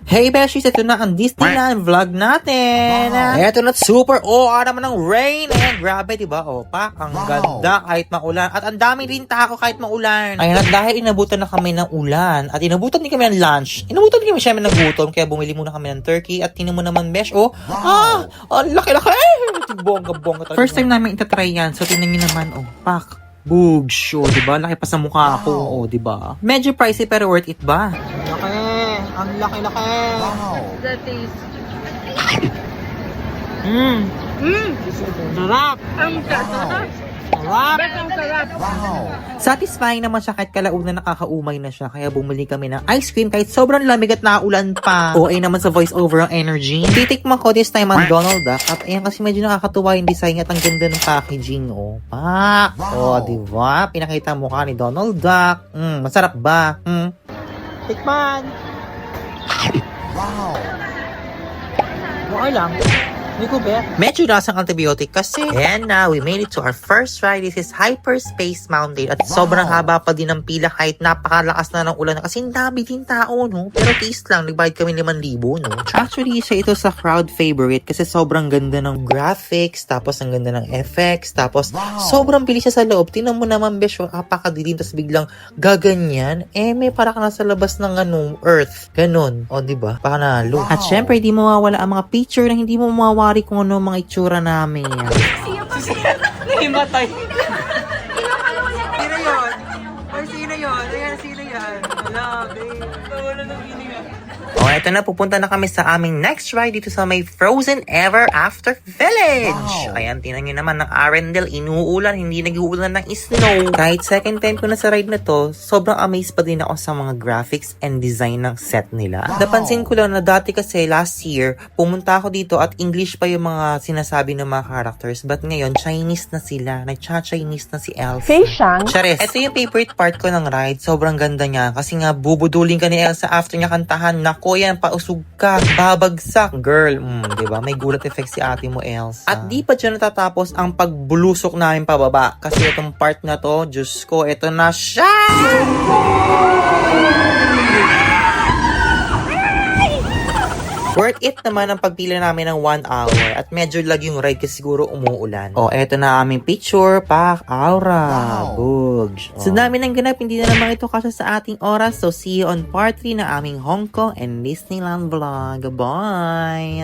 Hey Beshies, ito na ang Disneyland vlog natin. Ito na, super naman ng rain. Ayan, grabe, diba? Pa, ang ganda kahit maulan. At ang dami rin tako kahit maulan. Ayan, at dahil inabutan na kami ng ulan, at inabutan din kami ng lunch, inabutan din kami syempre ng gutom, kaya bumili muna kami ng turkey. At tinan mo naman, Besh, ang laki-laki. Bongga-bongga talaga. First time namin itatry yan, so tinan nyo naman, pak. Bugs, diba? Laki pa sa mukha ako, diba? Medyo pricey pero worth it ba? Laki. Ang laki-laki. Wow. The taste. Sarap. Ang sarap. Sarap. Ang sarap. Wow. Satisfying naman siya kahit kalaunan nakakaumay na siya. Kaya bumili kami ng ice cream kahit sobrang lamig at naulan pa. OA naman sa voice over ang energy. Titikman ko this time ang Donald Duck. At ayan kasi medyo nakakatuwa yung design at ang ganda ng packaging. Diba? Pinakita mo ka ni Donald Duck. Masarap ba? Tikman. Wow. Okay lang. Medyo lasang antibiotic kasi. And now, we made it to our first ride. This is Hyperspace Mountain. At sobrang haba pa din ng pila kahit napakalakas na ng ulan. Kasi dami din tao, no? Pero taste lang, nagbayad kami 5,000, no? Actually, isa ito sa crowd favorite kasi sobrang ganda ng graphics, tapos ang ganda ng effects, tapos sobrang bilis siya sa loob. Tinan mo naman, Besh, apakadilim, tapos biglang gaganyan. May para ka nasa labas ng Earth. Ganon. Diba? Pakanalo. At syempre, di mawawala ang mga picture na hindi mo mawawala kung ano mga itsura namin. Nahimatay. Sino yun? Ay, sino yun? Ayan, sino yan? Wala, babe. Wala nang hininga. Eto na, pupunta na kami sa aming next ride dito sa may Frozen Ever After Village. Ayan, tinan nyo naman ng Arendelle, inuulan, hindi nag-uulan ng snow. Kahit second time ko na sa ride na to, sobrang amazed pa din ako sa mga graphics and design ng set nila. Napansin ko lang na dati kasi last year, pumunta ako dito at English pa yung mga sinasabi ng mga characters. But ngayon, Chinese na sila. Nag-Chinese na si Elsa. Hey, Shang. Charis, ito yung favorite part ko ng ride. Sobrang ganda niya. Kasi nga, bubudulin ka ni Elsa after niya kantahan. Nako yan, pausog ka, babagsak. Girl, diba? May gulat effect si ate mo, Elsa. At di pa dyan natatapos ang pagbulusok namin pababa. Kasi itong part na to, Diyos ko, ito na siya! Worth it naman ang pagpila namin ng 1 hour at medyo lag yung ride kasi siguro umuulan. Eto na aming picture, aura, bugs. So dami ng ganap, hindi na naman ito kasya sa ating oras. So see you on part 3 na aming Hong Kong and Disneyland vlog. Bye!